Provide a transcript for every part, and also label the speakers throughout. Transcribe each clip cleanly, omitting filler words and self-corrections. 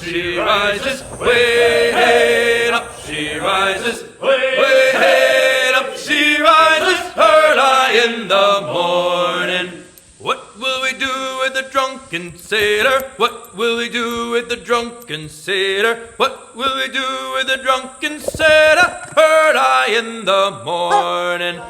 Speaker 1: she rises, way up she rises, way up she rises, early in the morning. What will we do with the drunken sailor? What will we do with the drunken sailor? What will we do with the drunken sailor? Early in the morning.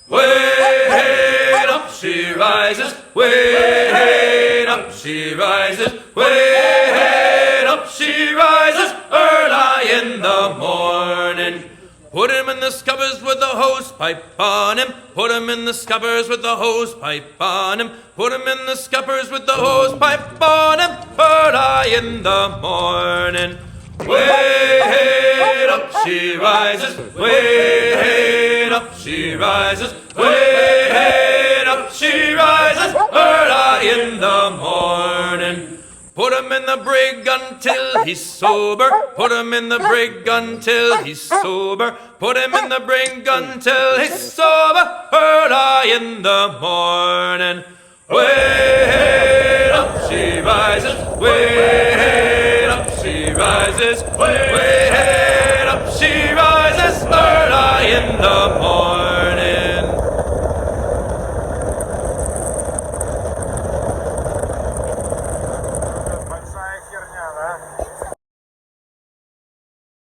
Speaker 1: Way up she rises, way up she rises, way up she rises, early in the morning. Put him in the scuppers with the hose pipe on him. Put him in the scuppers with the hose pipe on him. Put him in the scuppers with the hose pipe on him. Early in the morning. Way up she rises, way up she rises, way up she rises, early in the morning. Put him in the brig until he's sober. Put him in the brig until he's sober. Put him in the brig until he's sober. Early in the morning. Way up she rises. Way up she rises. Way up she rises. Early in the morning.